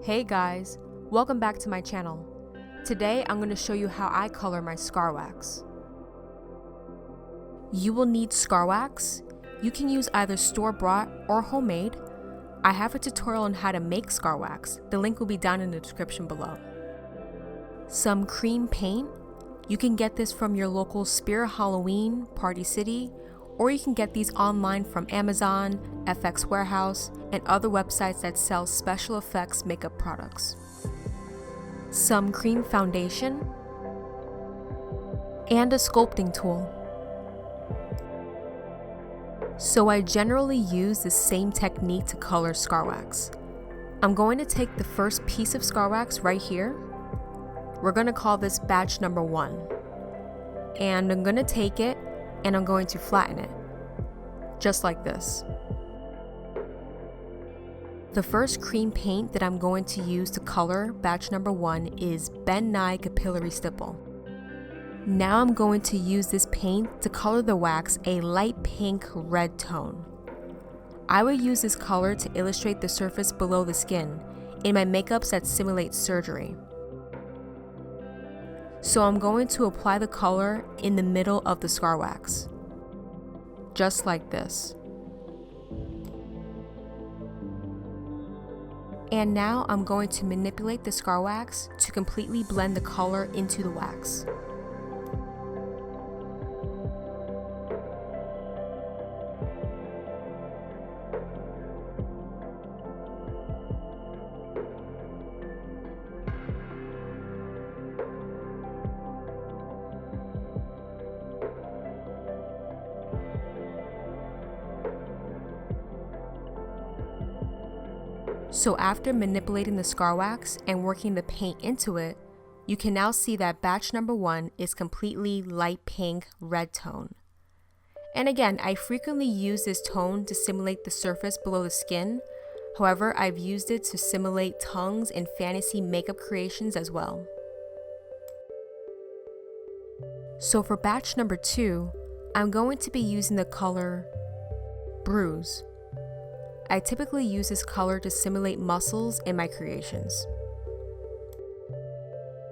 Hey guys, welcome back to my channel. Today I'm going to show you how I color my scar wax. You will need scar wax. You can use either store-bought or homemade. I have a tutorial on how to make scar wax. The link will be down in the description below. Some cream paint. You can get this from your local Spirit Halloween, Party City, or you can get these online from Amazon, FX Warehouse, and other websites that sell special effects makeup products. Some cream foundation, and a sculpting tool. So I generally use the same technique to color scar wax. I'm going to take the first piece of scar wax right here. We're going to call this batch number 1. And I'm going to take it and I'm going to flatten it, just like this. The first cream paint that I'm going to use to color batch number 1 is Ben Nye Capillary Stipple. Now I'm going to use this paint to color the wax a light pink red tone. I will use this color to illustrate the surface below the skin in my makeups that simulate surgery. So I'm going to apply the color in the middle of the scar wax, just like this. And now I'm going to manipulate the scar wax to completely blend the color into the wax. So after manipulating the scar wax and working the paint into it, you can now see that batch number 1 is completely light pink red tone. And again, I frequently use this tone to simulate the surface below the skin. However, I've used it to simulate tongues in fantasy makeup creations as well. So for batch number 2, I'm going to be using the color Bruise. I typically use this color to simulate muscles in my creations.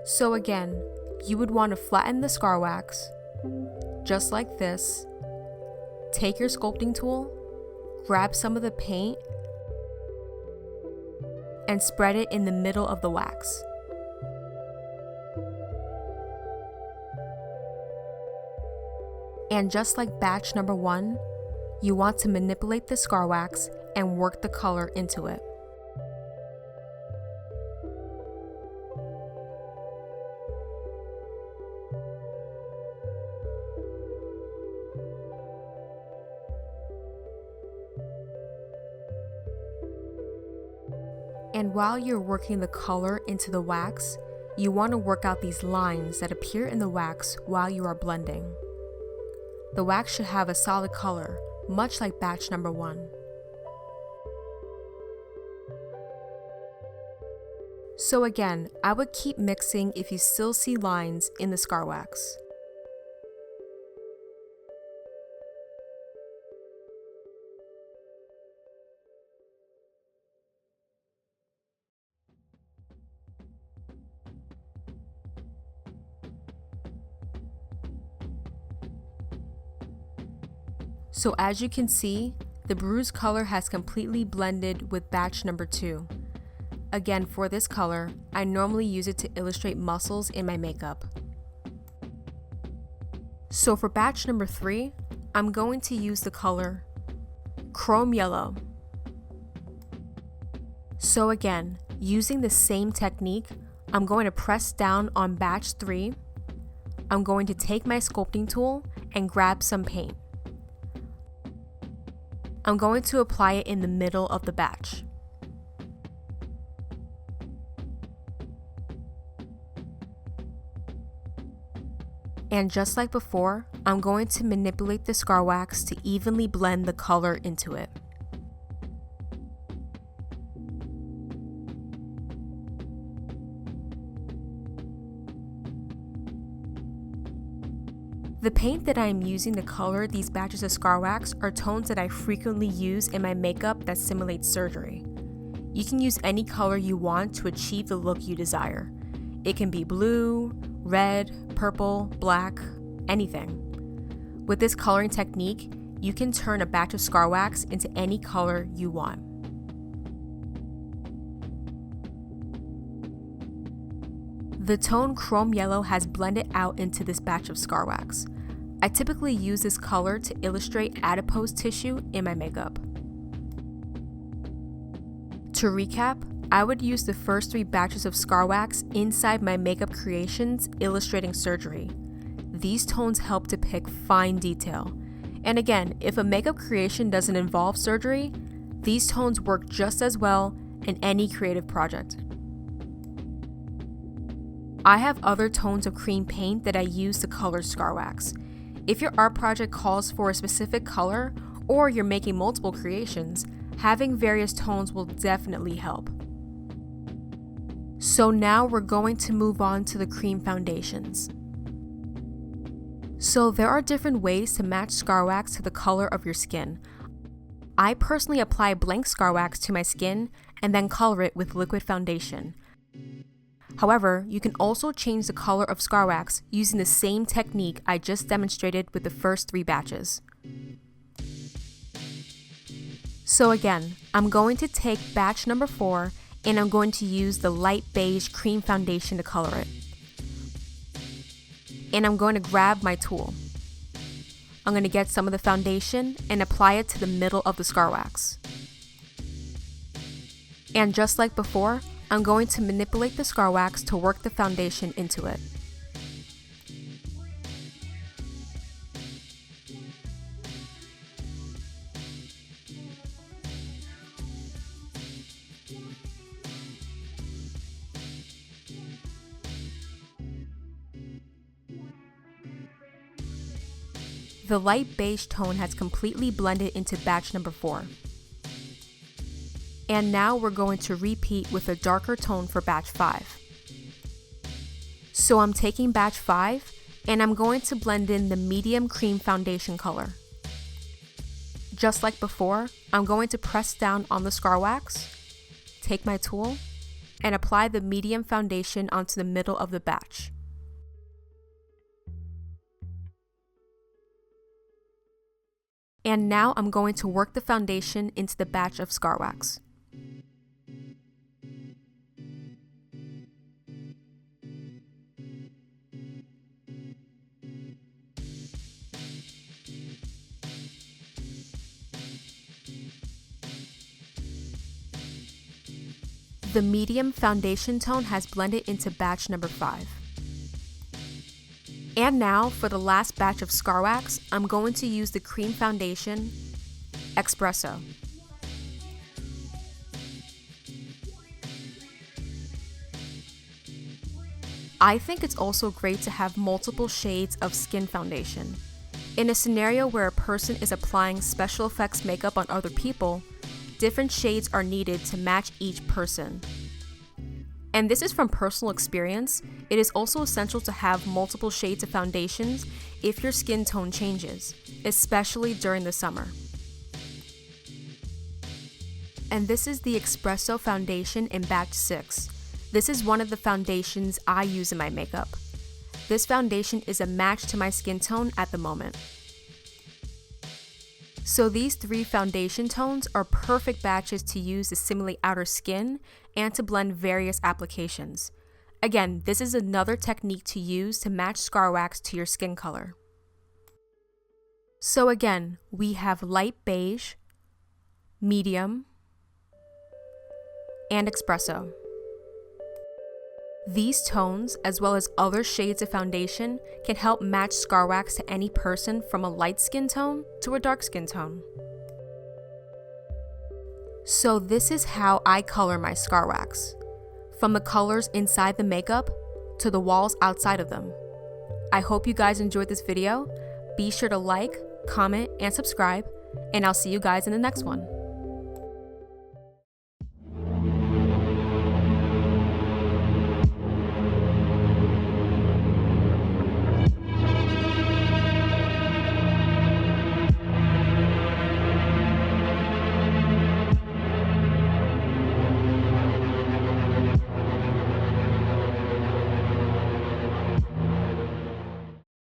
So again, you would want to flatten the scar wax, just like this. Take your sculpting tool, grab some of the paint, and spread it in the middle of the wax. And just like batch number 1, you want to manipulate the scar wax and work the color into it. And while you're working the color into the wax, you want to work out these lines that appear in the wax while you are blending. The wax should have a solid color, much like batch number 1. So again, I would keep mixing if you still see lines in the scar wax. So as you can see, the bruise color has completely blended with batch number 2. Again, for this color, I normally use it to illustrate muscles in my makeup. So for batch number 3, I'm going to use the color Chrome Yellow. So again, using the same technique, I'm going to press down on batch 3. I'm going to take my sculpting tool and grab some paint. I'm going to apply it in the middle of the batch. And just like before, I'm going to manipulate the scar wax to evenly blend the color into it. The paint that I am using to color these batches of scar wax are tones that I frequently use in my makeup that simulates surgery. You can use any color you want to achieve the look you desire. It can be blue, red, purple, black, anything. With this coloring technique, you can turn a batch of scar wax into any color you want. The tone Chrome Yellow has blended out into this batch of scar wax. I typically use this color to illustrate adipose tissue in my makeup. To recap, I would use the first 3 batches of scar wax inside my makeup creations illustrating surgery. These tones help depict fine detail. And again, if a makeup creation doesn't involve surgery, these tones work just as well in any creative project. I have other tones of cream paint that I use to color scar wax. If your art project calls for a specific color, or you're making multiple creations, having various tones will definitely help. So now we're going to move on to the cream foundations. So there are different ways to match scar wax to the color of your skin. I personally apply blank scar wax to my skin and then color it with liquid foundation. However, you can also change the color of scar wax using the same technique I just demonstrated with the first 3 batches. So again, I'm going to take batch number 4 and I'm going to use the light beige cream foundation to color it. And I'm going to grab my tool. I'm going to get some of the foundation and apply it to the middle of the scar wax. And just like before, I'm going to manipulate the scar wax to work the foundation into it. The light beige tone has completely blended into batch number 4. And now we're going to repeat with a darker tone for batch 5. So I'm taking batch 5 and I'm going to blend in the medium cream foundation color. Just like before, I'm going to press down on the scar wax, take my tool, and apply the medium foundation onto the middle of the batch. And now I'm going to work the foundation into the batch of scar wax. The medium foundation tone has blended into batch number 5. And now for the last batch of scar wax, I'm going to use the cream foundation Espresso. I think it's also great to have multiple shades of skin foundation. In a scenario where a person is applying special effects makeup on other people, different shades are needed to match each person. And this is from personal experience. It is also essential to have multiple shades of foundations if your skin tone changes, especially during the summer. And this is the Espresso foundation in batch 6. This is one of the foundations I use in my makeup. This foundation is a match to my skin tone at the moment. So these 3 foundation tones are perfect batches to use to simulate outer skin and to blend various applications. Again, this is another technique to use to match scar wax to your skin color. So again, we have light beige, medium, and espresso. These tones, as well as other shades of foundation, can help match scar wax to any person from a light skin tone to a dark skin tone. So this is how I color my scar wax, from the colors inside the makeup to the walls outside of them. I hope you guys enjoyed this video. Be sure to like, comment, and subscribe, and I'll see you guys in the next one.